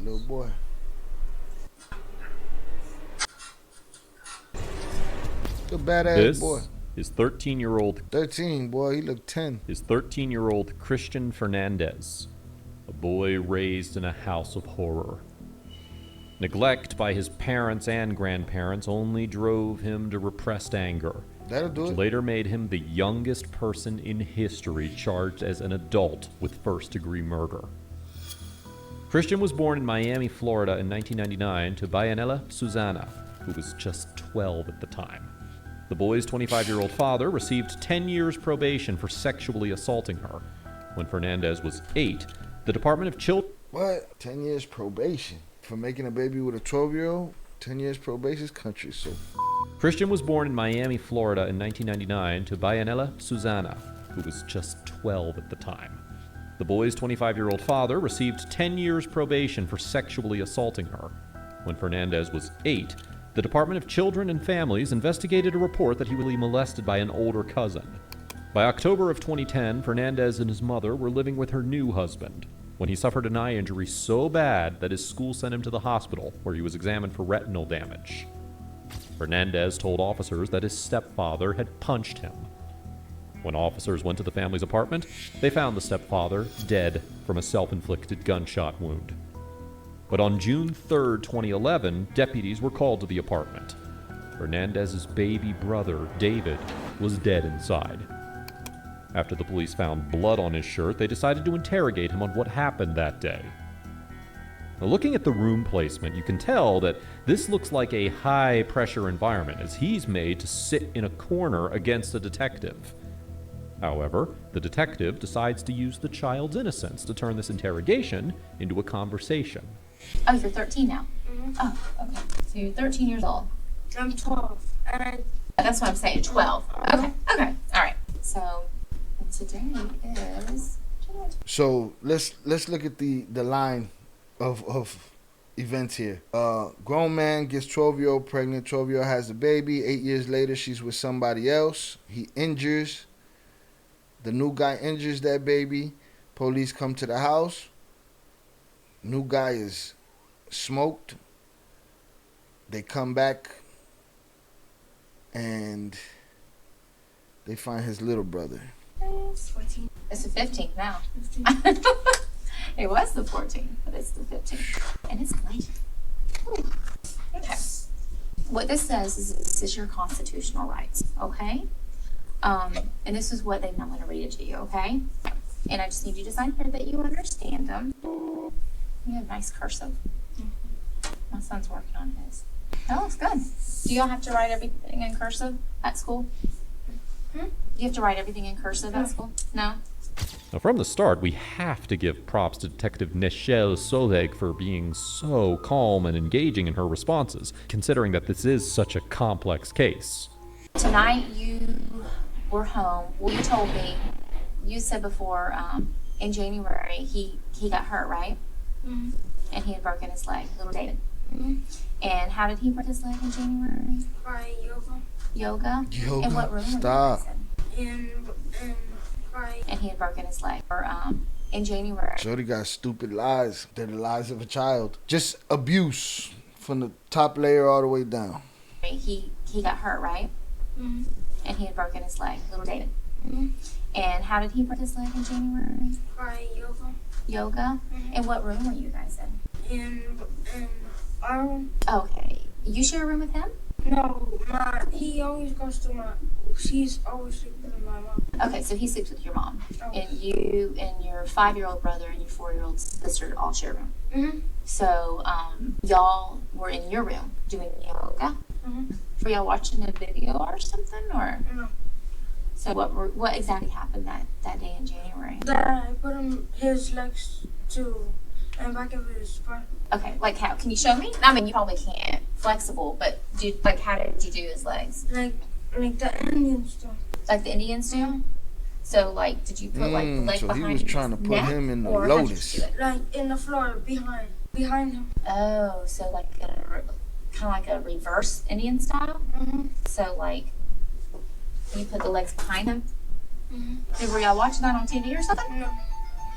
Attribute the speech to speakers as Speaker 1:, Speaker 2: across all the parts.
Speaker 1: little boy. The badass boy.
Speaker 2: His 13-year-old
Speaker 1: 13, boy, he looked 10.
Speaker 2: His 13-year-old Cristian Fernandez, a boy raised in a house of horror. Neglect by his parents and grandparents only drove him to repressed anger,
Speaker 1: That'll do
Speaker 2: which
Speaker 1: it.
Speaker 2: later made him the youngest person in history charged as an adult with first-degree murder. Cristian was born in Miami, Florida in 1999 to Biannela Susana, who was just 12 at the time. The boy's 25-year-old father received 10 years probation for sexually assaulting her. When Fernandez was 8, the Department of Children...
Speaker 1: What? 10 years probation for making a baby with a 12-year-old? 10 years probation is country, so...
Speaker 2: Cristian was born in Miami, Florida in 1999 to Biannela Susana, who was just 12 at the time. The boy's 25-year-old father received 10 years probation for sexually assaulting her. When Fernandez was 8, the Department of Children and Families investigated a report that he was molested by an older cousin. By October of 2010, Fernandez and his mother were living with her new husband when he suffered an eye injury so bad that his school sent him to the hospital, where he was examined for retinal damage. Fernandez told officers that his stepfather had punched him. When officers went to the family's apartment, they found the stepfather dead from a self-inflicted gunshot wound. But on June 3, 2011, deputies were called to the apartment. Fernandez's baby brother, David, was dead inside. After the police found blood on his shirt, they decided to interrogate him on what happened that day. Now, looking at the room placement, you can tell that this looks like a high-pressure environment, as he's made to sit in a corner against a detective. However, the detective decides to use the child's innocence to turn this interrogation into a conversation.
Speaker 3: Oh, you're 13 now? Mm-hmm. Oh, okay. So you're 13 years old.
Speaker 4: I'm 12.
Speaker 3: That's what I'm saying, 12. Okay, okay, all right. So today is...
Speaker 1: So let's look at the line of events here. Grown man gets 12-year-old pregnant. 12-year-old has a baby. 8 years later, she's with somebody else. He injures. The new guy injures that baby. Police come to the house. New guy is smoked. They come back and they find his little brother.
Speaker 3: It's 14. It's the 15th now. 15. It was the 14th, but it's the 15th. And it's late. Ooh. Okay. What this says is this is your constitutional rights, okay? And this is what I'm going to read it to you, okay? And I just need you to sign here that you understand them. You have nice cursive. My son's working on his. That looks good. Do y'all have to write everything in cursive at school? You have to write everything in cursive at school? No?
Speaker 2: Now, from the start, we have to give props to Detective Nichelle Soleg for being so calm and engaging in her responses, considering that this is such a complex case.
Speaker 3: Tonight you were home. Well, you told me, you said before, in January, he got hurt, right? Mm-hmm. And he had broken his leg, little David. Mm-hmm. And how did he break his leg in January?
Speaker 4: By yoga.
Speaker 3: Yoga?
Speaker 1: Yoga.
Speaker 3: In what room?
Speaker 1: Stop.
Speaker 3: And he had broken his leg. Or, in January.
Speaker 1: Jody got stupid lies. They're the lies of a child. Just abuse from the top layer all the way down.
Speaker 3: He got hurt, right? Mm-hmm. And he had broken his leg, little David. Mm-hmm. And how did he break his leg in January?
Speaker 4: By yoga.
Speaker 3: Yoga? Mm-hmm. And what room were you guys in?
Speaker 4: In our room.
Speaker 3: Okay. You share a room with him?
Speaker 4: No, he always goes to he's always sleeping with my mom.
Speaker 3: Okay, so he sleeps with your mom.
Speaker 4: Oh.
Speaker 3: And you and your 5-year-old brother and your 4-year-old sister all share a room. Mm-hmm. So, y'all were in your room doing yoga? Mm-hmm. Were y'all watching a video or something, or?
Speaker 4: No.
Speaker 3: So what exactly happened that day in January?
Speaker 4: That I put his legs to and back of his butt.
Speaker 3: Okay, like how? Can you show me? I mean, you probably can't. Flexible, but how did you do his legs?
Speaker 4: Like the Indians do.
Speaker 3: Like the Indians do? Mm-hmm. So like, did you put like the leg
Speaker 1: so
Speaker 3: behind
Speaker 1: he was trying to put him in the lotus.
Speaker 4: Like in the floor behind him.
Speaker 3: Oh, so like kind of like a reverse Indian style? Mm-hmm. So like, you put the legs behind him? Mm-hmm. Were y'all watching that on TV or something?
Speaker 4: No.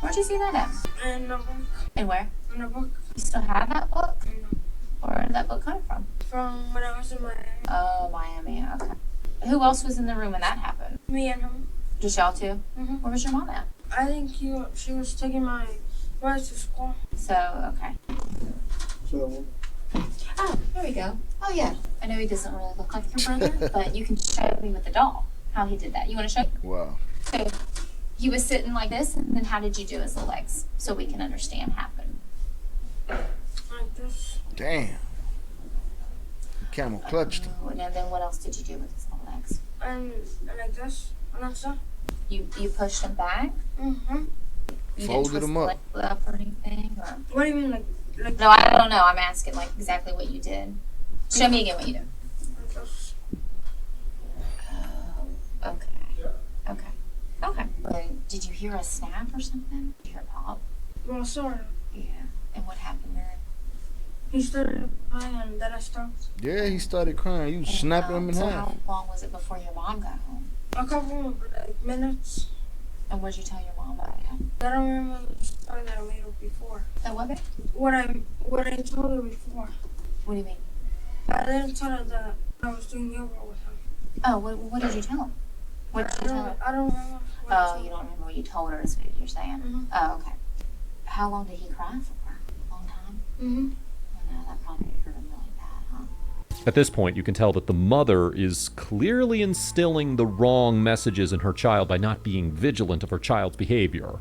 Speaker 3: Where'd you see that at?
Speaker 4: In a book.
Speaker 3: And where?
Speaker 4: In a book.
Speaker 3: You still have that book?
Speaker 4: No.
Speaker 3: Where did that book come from?
Speaker 4: From when I was in Miami.
Speaker 3: Oh, Miami. Okay. Who else was in the room when that happened?
Speaker 4: Me and him.
Speaker 3: Just y'all two?
Speaker 4: Mhm.
Speaker 3: Where was your mom at?
Speaker 4: I think she was taking my boys to school.
Speaker 3: So, okay.
Speaker 5: So,
Speaker 3: Oh, there we go. Oh, yeah. I know he doesn't really look like your brother, but you can show me with the doll how he did that. You want to show?
Speaker 1: Wow.
Speaker 3: So, he was sitting like this, and then how did you do his legs so we can understand happened?
Speaker 4: Like this.
Speaker 1: Damn. Camel clutched him.
Speaker 3: Oh, and then what else did you do with his little legs?
Speaker 4: And like this. And that's it.
Speaker 3: You pushed him back?
Speaker 4: Mm-hmm.
Speaker 3: You
Speaker 1: Folded
Speaker 3: didn't twist
Speaker 1: him
Speaker 3: the
Speaker 1: up.
Speaker 3: leg up or anything? Or?
Speaker 4: What do you mean like
Speaker 3: No, I don't know. I'm asking like exactly what you did. Show me again what you did.
Speaker 4: like this?
Speaker 3: Oh, okay. Okay. Okay. But did you hear a snap or something? Did you hear a pop?
Speaker 4: Well, sort of.
Speaker 3: Yeah. And what happened then?
Speaker 4: He started crying and then I stopped.
Speaker 1: Yeah, he started crying. You
Speaker 3: And,
Speaker 1: snapping him in
Speaker 3: so
Speaker 1: half.
Speaker 3: how long was it before your mom got home?
Speaker 4: A couple of minutes.
Speaker 3: And what did you tell your mom about it?
Speaker 4: I don't remember the story that I made up before.
Speaker 3: The what? Babe?
Speaker 4: What I told her before.
Speaker 3: What do you mean?
Speaker 4: I didn't tell her that I was doing yoga with him.
Speaker 3: Oh, what did you tell him? What did you tell her?
Speaker 4: I don't remember. What I
Speaker 3: Oh,
Speaker 4: told
Speaker 3: you
Speaker 4: her.
Speaker 3: don't remember what you told her is what you're saying?
Speaker 4: Mhm.
Speaker 3: Oh, okay. How long did he cry for? A long time?
Speaker 4: Mm-hmm.
Speaker 3: Oh, no, that probably hurt him really bad, huh?
Speaker 2: At this point, you can tell that the mother is clearly instilling the wrong messages in her child by not being vigilant of her child's behavior.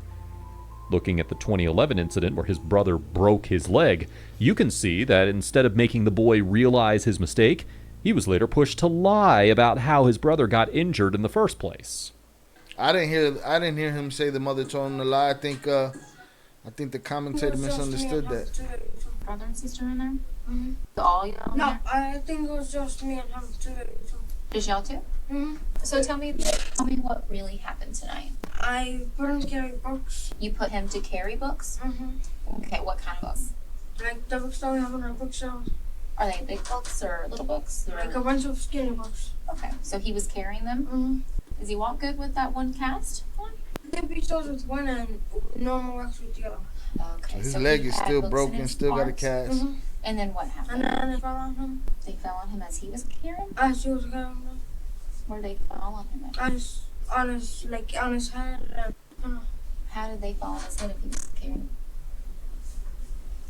Speaker 2: Looking at the 2011 incident where his brother broke his leg, you can see that instead of making the boy realize his mistake, he was later pushed to lie about how his brother got injured in the first place.
Speaker 1: I didn't hear him say the mother told him to lie. I think the commentator misunderstood that.
Speaker 3: Brother and sister in there?
Speaker 4: Mm-hmm.
Speaker 3: All y'all in
Speaker 4: No,
Speaker 3: there?
Speaker 4: I think it was just me and him too.
Speaker 3: Just y'all two?
Speaker 4: Mm-hmm.
Speaker 3: So tell me what really happened tonight.
Speaker 4: I put him to carry books.
Speaker 3: You put him to carry books?
Speaker 4: Mm-hmm.
Speaker 3: Okay, what kind of books?
Speaker 4: Like the books that we have on our bookshelf.
Speaker 3: Are they big books or little books? Or...
Speaker 4: Like a bunch of skinny books.
Speaker 3: Okay, so he was carrying them?
Speaker 4: Mm-hmm.
Speaker 3: Does he walk good with that one cast on?
Speaker 4: If he starts with one and normal walks with the other.
Speaker 3: Okay,
Speaker 1: His
Speaker 3: so
Speaker 1: leg
Speaker 3: he
Speaker 1: is
Speaker 3: had
Speaker 1: still
Speaker 3: books in
Speaker 1: broken,
Speaker 3: his
Speaker 1: still got a
Speaker 3: arms?
Speaker 1: cast.
Speaker 4: Mm-hmm.
Speaker 3: And then what
Speaker 4: And
Speaker 3: happened?
Speaker 4: then they fell on him.
Speaker 3: They fell on him as he was carrying?
Speaker 4: As he was carrying them.
Speaker 3: Where did they fall on him at?
Speaker 4: On his head. And,
Speaker 3: How did they fall on his head if he was carrying?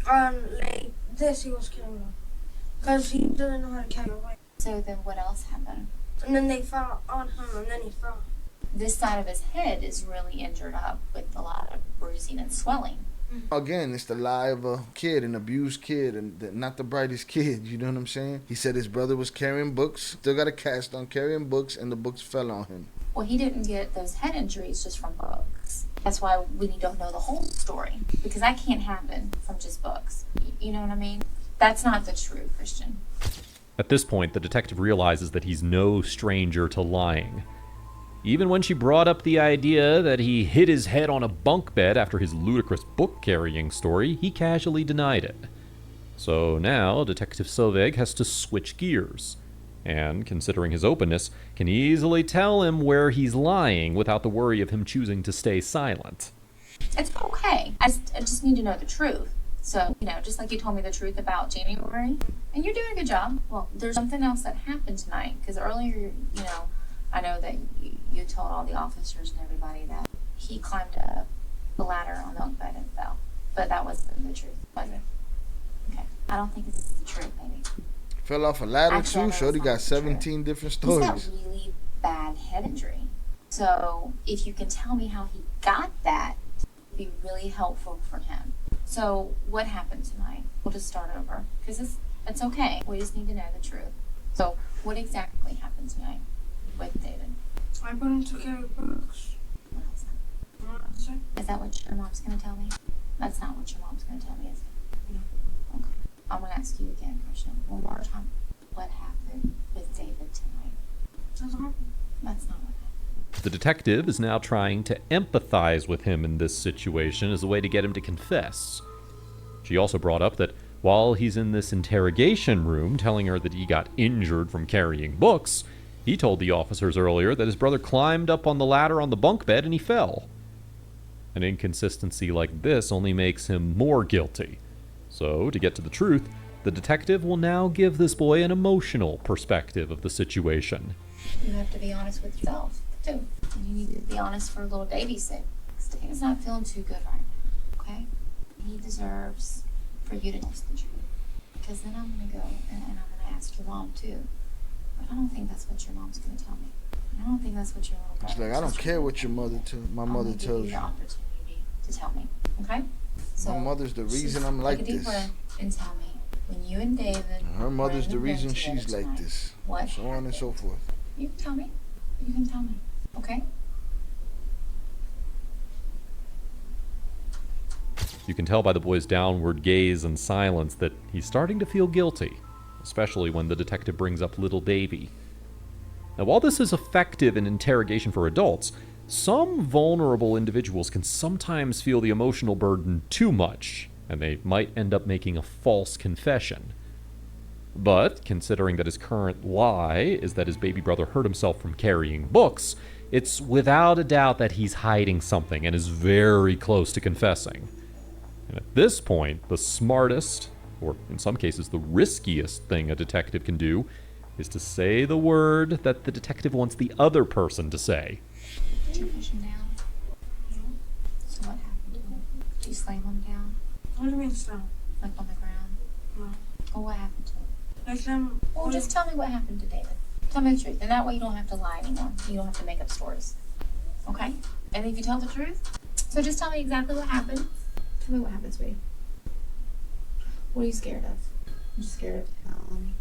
Speaker 4: on like this he was carrying them. Because he doesn't know how to carry a weight.
Speaker 3: So then what else happened?
Speaker 4: And then they fell on him and then he fell.
Speaker 3: This side of his head is really injured up with a lot of bruising and swelling.
Speaker 1: Again, it's the lie of a kid, an abused kid, and not the brightest kid. You know what I'm saying? He said his brother was carrying books, still got a cast on carrying books, and the books fell on him.
Speaker 3: Well, he didn't get those head injuries just from books. That's why we don't know the whole story, because that can't happen from just books. You know what I mean? That's not the truth, Christian.
Speaker 2: At this point, the detective realizes that he's no stranger to lying. Even when she brought up the idea that he hit his head on a bunk bed after his ludicrous book-carrying story, he casually denied it. So now, Detective Soveg has to switch gears, and, considering his openness, can easily tell him where he's lying without the worry of him choosing to stay silent.
Speaker 3: It's okay. I just need to know the truth. So, just like you told me the truth about January, and you're doing a good job. Well, there's something else that happened tonight, because earlier, I know that you told all the officers and everybody that he climbed up the ladder on the bunk bed and fell. But that wasn't the truth, was it? Okay. I don't think it's the truth, maybe.
Speaker 1: Fell off a ladder
Speaker 3: Actually, I
Speaker 1: too.
Speaker 3: know
Speaker 1: Shorty
Speaker 3: it's
Speaker 1: got
Speaker 3: not
Speaker 1: 17 different
Speaker 3: He's
Speaker 1: stories.
Speaker 3: got really bad head injury. So if you can tell me how he got that, it'd be really helpful for him. So what happened tonight? We'll just start over, because it's okay. We just need to know the truth. So what exactly happened tonight with David?
Speaker 4: I put him to carry books.
Speaker 3: What else?
Speaker 4: What else?
Speaker 3: Is that what your mom's going to tell me? That's not what your mom's going to tell me, is it?
Speaker 4: No.
Speaker 3: Okay. I'm going to ask you again, Christian, one more time. What happened with David tonight?
Speaker 4: That's happened.
Speaker 3: That's not what happened.
Speaker 2: The detective is now trying to empathize with him in this situation as a way to get him to confess. She also brought up that while he's in this interrogation room telling her that he got injured from carrying books, he told the officers earlier that his brother climbed up on the ladder on the bunk bed and he fell. An inconsistency like this only makes him more guilty. So, to get to the truth, the detective will now give this boy an emotional perspective of the situation.
Speaker 3: You have to be honest with yourself, too. And you need to be honest for little Davy's sake. Davy's not feeling too good right now, okay? He deserves for you to tell the truth. Because then I'm going to go and I'm going to ask your mom, too. But I don't think that's what your mom's going to tell me. I don't think that's what your little brother.
Speaker 1: It's like, I don't care what your mother my mother tells you.
Speaker 3: I'm going to give you the opportunity to tell me, okay? So
Speaker 1: my mother's the reason I'm like
Speaker 3: take a deep
Speaker 1: this.
Speaker 3: breath and tell me, when you and David
Speaker 1: Her mother's
Speaker 3: were
Speaker 1: the
Speaker 3: in
Speaker 1: reason
Speaker 3: bed
Speaker 1: she's
Speaker 3: together
Speaker 1: like
Speaker 3: tonight,
Speaker 1: this.
Speaker 3: what
Speaker 1: So on and so forth.
Speaker 3: You can tell me. You can tell me, okay?
Speaker 2: You can tell by the boy's downward gaze and silence that he's starting to feel guilty, especially when the detective brings up little Davy. Now, while this is effective in interrogation for adults, some vulnerable individuals can sometimes feel the emotional burden too much, and they might end up making a false confession. But, considering that his current lie is that his baby brother hurt himself from carrying books, it's without a doubt that he's hiding something and is very close to confessing. And at this point, the smartest, or in some cases the riskiest thing a detective can do, is to say the word that the detective wants the other person to say.
Speaker 3: Did you push him down? So what happened to him? Did you slam him down?
Speaker 4: What do you mean slam?
Speaker 3: Like on the ground?
Speaker 4: No.
Speaker 3: Well, what happened to him?
Speaker 4: I slam.
Speaker 3: Well, just tell me what happened to David. Tell me the truth. And that way you don't have to lie anymore. You don't have to make up stories. Okay? And if you tell the truth, so just tell me exactly what happened. Tell me what happened, sweetie. What are you scared of? I'm scared of telling me.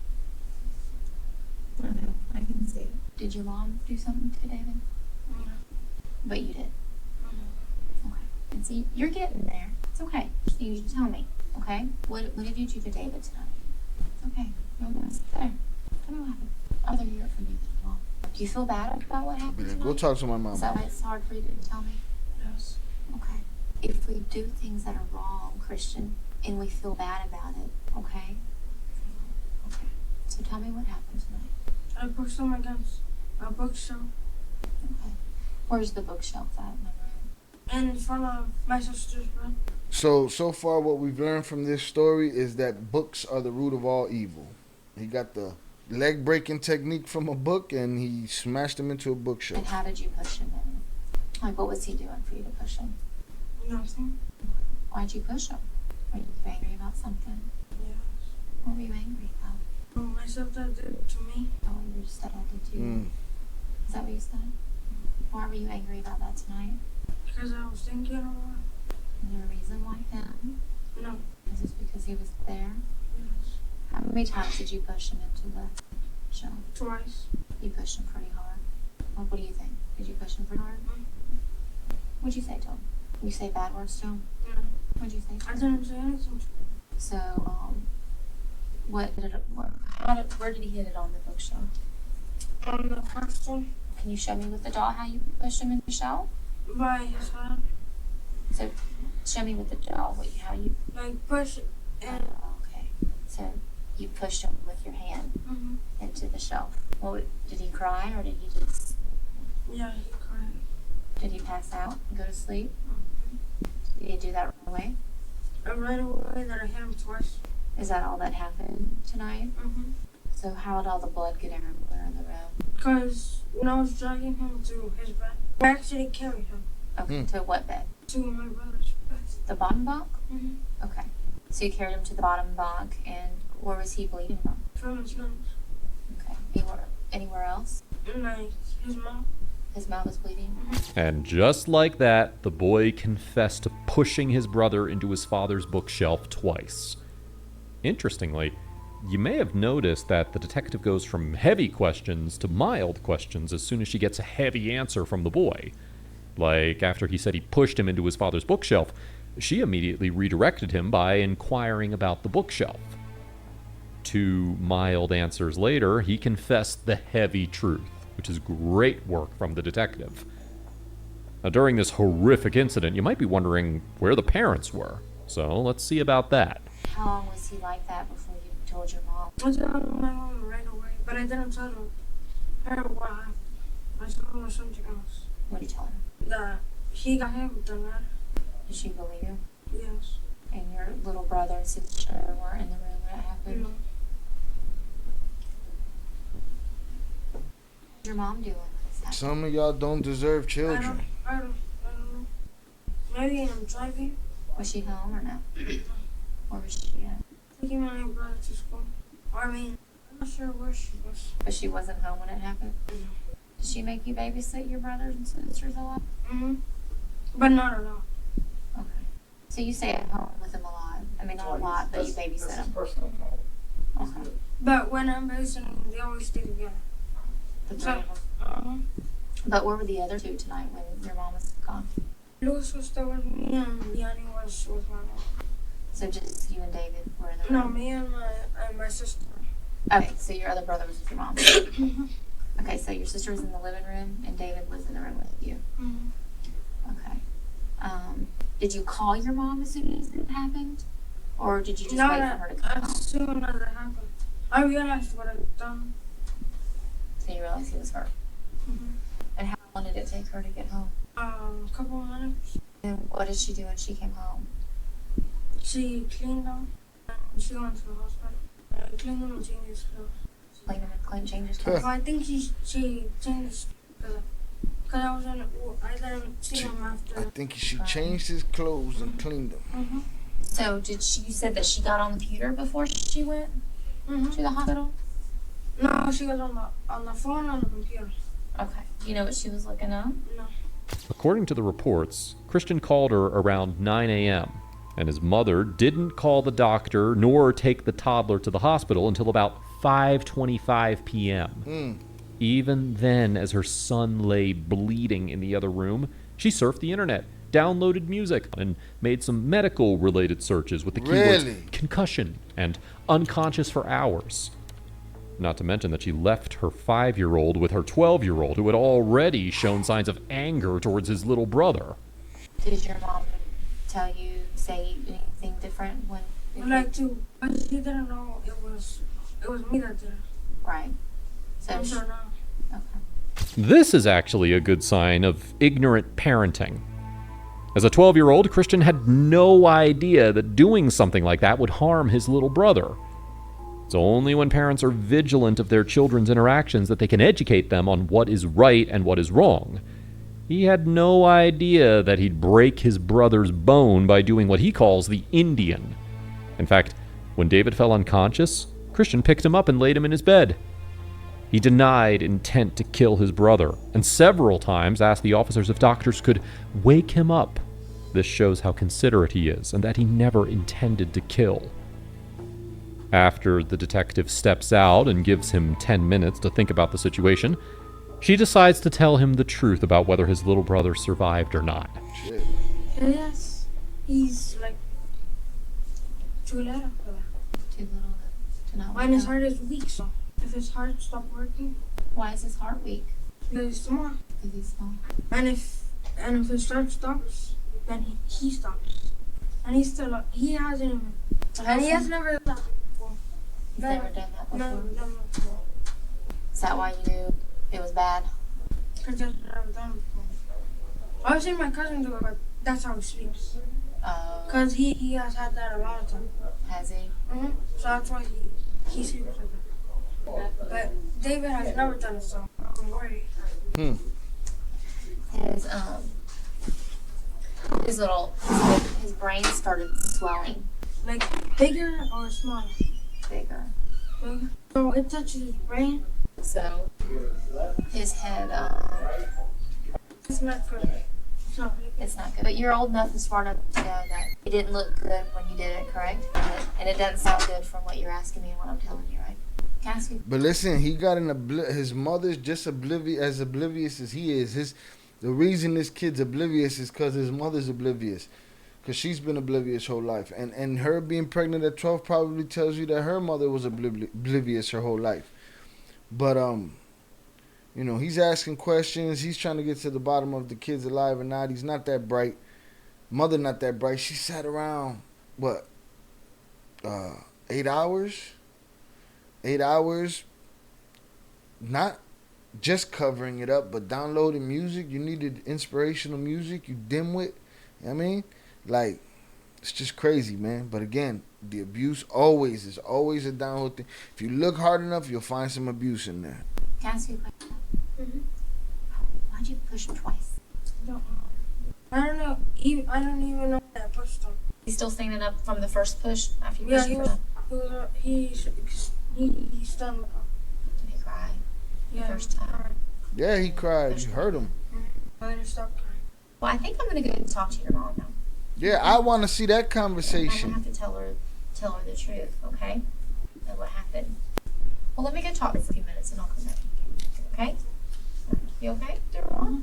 Speaker 3: I know. I can see it. Did your mom do something to David?
Speaker 4: No.
Speaker 3: But you did. Okay. And see, you're getting there. It's okay. Just need you to tell me. Okay? What did you do to David tonight? It's okay. No, it's there. Tell me what happened. I'd rather hear it from you than mom. Do you feel bad about what happened
Speaker 1: Be like,
Speaker 3: tonight?
Speaker 1: go talk to my mom.
Speaker 3: Is that why it's hard for you to tell me?
Speaker 4: Yes.
Speaker 3: Okay. If we do things that are wrong, Christian, and we feel bad about it, okay? Okay. So tell me what happened tonight.
Speaker 4: I pushed him against a bookshelf
Speaker 3: Okay. Where's the bookshelf at in my room?
Speaker 4: in front of my sister's bed.
Speaker 1: So far what we've learned from this story is that books are the root of all evil. He got the leg breaking technique from a book and he smashed him into a
Speaker 3: And
Speaker 1: bookshelf.
Speaker 3: how did you push him in? Like, what was he doing for you to push him?
Speaker 4: Nothing.
Speaker 3: Why'd you push him? Were you angry about something?
Speaker 4: Yes.
Speaker 3: What were you angry about?
Speaker 4: Oh, my stepdad did it to me.
Speaker 3: Oh, your stepdad did to you? Is that what you said? Why were you angry about that tonight?
Speaker 4: Because I was thinking a lot.
Speaker 3: Is there a reason why him?
Speaker 4: No.
Speaker 3: Is this because he was there?
Speaker 4: Yes.
Speaker 3: How many times did you push him into the shelf?
Speaker 4: Twice.
Speaker 3: You pushed him pretty hard. What do you think? Did you push him pretty hard? What'd you say to him? You say bad words to him?
Speaker 4: Yeah.
Speaker 3: What'd you say to
Speaker 4: I
Speaker 3: him?
Speaker 4: didn't say anything.
Speaker 3: So, where did he hit it on the bookshelf?
Speaker 4: On the first one,
Speaker 3: Can you show me with the doll how you pushed him in the shelf?
Speaker 4: by his head.
Speaker 3: So, show me with the doll how you.
Speaker 4: Like, push it and.
Speaker 3: Okay. So, you pushed him with your hand
Speaker 4: Mm-hmm.
Speaker 3: into the shelf. Did he cry or did he just?
Speaker 4: Yeah, he cried.
Speaker 3: Did he pass out and go to sleep? Did he do that right away?
Speaker 4: And right away that I hit him twice.
Speaker 3: Is that all that happened tonight?
Speaker 4: Mm-hmm.
Speaker 3: So how did all the blood get everywhere in the room?
Speaker 4: Because when I was dragging him to his bed, I actually carried him
Speaker 3: Okay, to what bed?
Speaker 4: to my brother's bed.
Speaker 3: The bottom bunk?
Speaker 4: Mm-hmm.
Speaker 3: Okay. So you carried him to the bottom bunk, and where was he bleeding from?
Speaker 4: From his nose.
Speaker 3: Okay. Anywhere else?
Speaker 4: And like his mouth.
Speaker 3: His mouth was bleeding?
Speaker 2: And just like that, the boy confessed to pushing his brother into his father's bookshelf twice. Interestingly, you may have noticed that the detective goes from heavy questions to mild questions as soon as she gets a heavy answer from the boy. Like after he said he pushed him into his father's bookshelf, she immediately redirected him by inquiring about the bookshelf. 2 mild answers later, he confessed the heavy truth, which is great work from the detective. Now, during this horrific incident, you might be wondering where the parents were. So let's see about that.
Speaker 3: How long was he like that before you told your mom?
Speaker 4: I told my mom right away, but I didn't tell her what happened. I told her something else.
Speaker 3: What did you tell her?
Speaker 4: That he got hit with the ladder.
Speaker 3: Did she believe you?
Speaker 4: Yes.
Speaker 3: And your little brother and sister were in the room when it happened?
Speaker 4: No.
Speaker 3: What's your mom doing?
Speaker 1: Some of y'all don't deserve
Speaker 4: I
Speaker 1: children.
Speaker 4: don't know. Maybe I'm driving.
Speaker 3: Was she home or no? Where was she at?
Speaker 4: Taking my brother to school. I mean, I'm not sure where she was.
Speaker 3: But she wasn't home when it happened? Did she make you babysit your brothers and sisters a lot?
Speaker 4: Mm-hmm. But not a lot.
Speaker 3: Okay. So you stay at home with them a lot. I mean, not a lot, but you babysit them. Okay.
Speaker 4: But when I'm babysitting, they always stay together.
Speaker 3: The three of them. But where were the other two tonight when your mom was gone?
Speaker 4: Louis was still with me and Yanni was with my mom.
Speaker 3: So just you and David were in the room?
Speaker 4: No, me and my sister.
Speaker 3: Okay, so your other brother was with your mom.
Speaker 4: Mm-hmm.
Speaker 3: Okay, so your sister was in the living room and David was in the room with you.
Speaker 4: Mm-hmm.
Speaker 3: Okay. Did you call your mom as soon as it happened? Or did you just
Speaker 4: No,
Speaker 3: wait for her to come home?
Speaker 4: as soon as it happened, I realized what I'd done.
Speaker 3: So you realized he was hurt.
Speaker 4: Mm-hmm.
Speaker 3: And how long did it take her to get home?
Speaker 4: A couple of minutes.
Speaker 3: And what did she do when she came home?
Speaker 4: She cleaned them and she went to the hospital. Cleaned them and changed his clothes.
Speaker 3: Clean him and clean, change his
Speaker 1: Huh.
Speaker 3: clothes?
Speaker 4: Well, I think she changed because I was in. I didn't see him after.
Speaker 1: I think she changed his clothes and cleaned them.
Speaker 4: Mm-hmm.
Speaker 3: So did she? You said that she got on the computer before she went
Speaker 4: Mm-hmm.
Speaker 3: to the hospital?
Speaker 4: No, she was on the phone on the computer.
Speaker 3: Okay. Do you know what she was looking up?
Speaker 4: No.
Speaker 2: According to the reports, Cristian called her around 9 a.m., and his mother didn't call the doctor nor take the toddler to the hospital until about 5:25 p.m. Even then, as her son lay bleeding in the other room, she surfed the internet, downloaded music, and made some medical-related searches with the keywords
Speaker 1: Really?
Speaker 2: concussion and unconscious for hours. Not to mention that she left her 5-year-old with her 12-year-old, who had already shown signs of anger towards his little brother.
Speaker 3: Did your mom say anything different when?
Speaker 4: I'd like to, but she didn't know it was me that did it.
Speaker 3: Right. So
Speaker 4: I'm sure now.
Speaker 3: okay.
Speaker 2: This is actually a good sign of ignorant parenting. As a 12-year-old, Cristian had no idea that doing something like that would harm his little brother. It's only when parents are vigilant of their children's interactions that they can educate them on what is right and what is wrong. He had no idea that he'd break his brother's bone by doing what he calls the Indian. In fact, when David fell unconscious, Cristian picked him up and laid him in his bed. He denied intent to kill his brother, and several times asked the officers if doctors could wake him up. This shows how considerate he is, and that he never intended to kill. After the detective steps out and gives him 10 minutes to think about the situation, she decides to tell him the truth about whether his little brother survived or not.
Speaker 1: Shit.
Speaker 4: Yes, he's like too little for that.
Speaker 3: Too little to know.
Speaker 4: And his heart is weak, so if his heart stopped working,
Speaker 3: Why is his heart weak?
Speaker 4: because he's small.
Speaker 3: Because he's small.
Speaker 4: And if his heart stops, then he stops. And he hasn't even. And he has never done that before.
Speaker 3: He's never done that before.
Speaker 4: Never done that before.
Speaker 3: Is that why you knew it was bad?
Speaker 4: Because he's never done it before. I've seen my cousin do it, but that's how he sleeps. Because he has had that a lot of times.
Speaker 3: Has he?
Speaker 4: Mm-hmm. So that's why he sleeps like that. But David has never done it, so I'm worried.
Speaker 3: His brain started swelling
Speaker 4: Like bigger or smaller?
Speaker 3: bigger.
Speaker 4: Bigger. So it touches his brain.
Speaker 3: So his head,
Speaker 4: It's not good. It's not good.
Speaker 3: it's not good. But you're old enough and smart enough to know that it didn't look good when you did it, correct? And it doesn't sound good from what you're asking me and what I'm telling you, right? Can I ask you?
Speaker 1: But listen, he got his mother's just oblivious as he is. The reason this kid's oblivious is because his mother's oblivious. Because she's been oblivious her whole life. And her being pregnant at 12 probably tells you that her mother was oblivious her whole life. But, he's asking questions. He's trying to get to the bottom of the kid's alive or not. He's not that bright. Mother not that bright. She sat around, 8 hours? 8 hours. Not just covering it up, but downloading music. You needed inspirational music. You dimwit. You know what I mean? Like, it's just crazy, man. But again, the abuse always is always a downhill thing. If you look hard enough, you'll find some abuse in there.
Speaker 3: Can I ask you a question?
Speaker 4: Mm-hmm.
Speaker 3: Why'd you push him twice?
Speaker 4: I don't know. I don't know. I don't even know that I pushed him.
Speaker 3: He's still standing up from the first push after you
Speaker 4: Yeah,
Speaker 3: pushed
Speaker 4: he
Speaker 3: him?
Speaker 4: was. He's done.
Speaker 3: Did he cry?
Speaker 4: Yeah,
Speaker 3: First time.
Speaker 1: Yeah, he cried. You heard him.
Speaker 4: I just stopped crying.
Speaker 3: Well, I think I'm gonna go and talk to your mom now.
Speaker 1: Yeah, I want to see that
Speaker 3: I'm gonna
Speaker 1: conversation.
Speaker 3: have to tell her the truth, okay? And what happened. Well, let me go talk for a few minutes and I'll come back. Okay? You okay, Daron?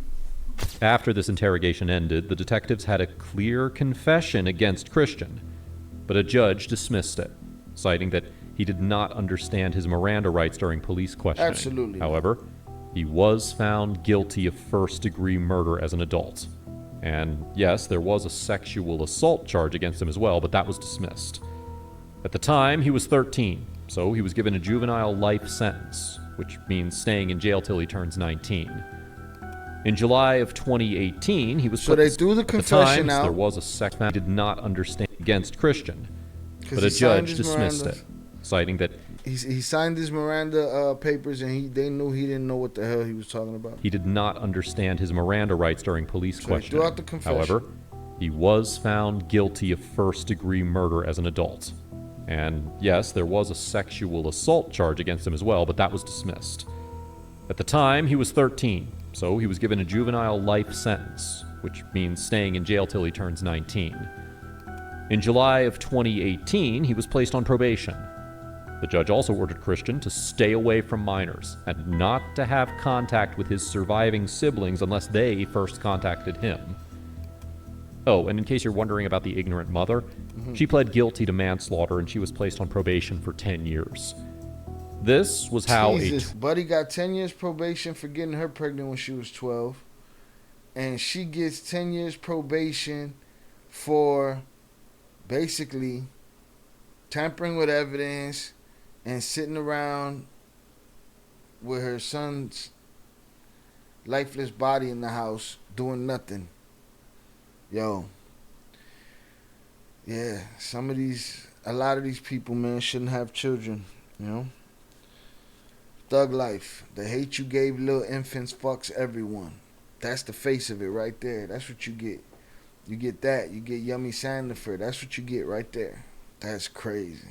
Speaker 2: After this interrogation ended, the detectives had a clear confession against Cristian, but a judge dismissed it, citing that he did not understand his Miranda rights during police questioning.
Speaker 1: Absolutely.
Speaker 2: However, he was found guilty of first-degree murder as an adult. And yes, there was a sexual assault charge against him as well, but that was dismissed. At the time, he was 13, so he was given a juvenile life sentence, which means staying in jail till he turns 19. In July of 2018, he was
Speaker 1: So they threw the
Speaker 2: at
Speaker 1: confession
Speaker 2: the time,
Speaker 1: out.
Speaker 2: There was a sex he did not understand against Cristian,
Speaker 1: 'Cause
Speaker 2: but
Speaker 1: he
Speaker 2: a
Speaker 1: signed
Speaker 2: judge
Speaker 1: his
Speaker 2: dismissed
Speaker 1: Mirandas.
Speaker 2: it, citing that
Speaker 1: He signed his Miranda papers, and they knew he didn't know what the hell he was talking about.
Speaker 2: he did not understand his Miranda rights during police
Speaker 1: So he threw
Speaker 2: questioning.
Speaker 1: out the confession.
Speaker 2: However, he was found guilty of first-degree murder as an adult. And yes, there was a sexual assault charge against him as well, but that was dismissed. At the time, he was 13, so he was given a juvenile life sentence, which means staying in jail till he turns 19. In July of 2018, he was placed on probation. The judge also ordered Cristian to stay away from minors and not to have contact with his surviving siblings unless they first contacted him. Oh, and in case you're wondering about the ignorant mother, she pled guilty to manslaughter and she was placed on probation for 10 years. This was how
Speaker 1: Jesus. Buddy got 10 years probation for getting her pregnant when she was 12. And she gets 10 years probation for basically tampering with evidence and sitting around with her son's lifeless body in the house doing nothing. Yo. Yeah, a lot of these people, man, shouldn't have children, you know? Thug life. The hate you gave little infants fucks everyone. That's the face of it right there. That's what you get. You get that. You get Yummy Sandifer. That's what you get right there. That's crazy.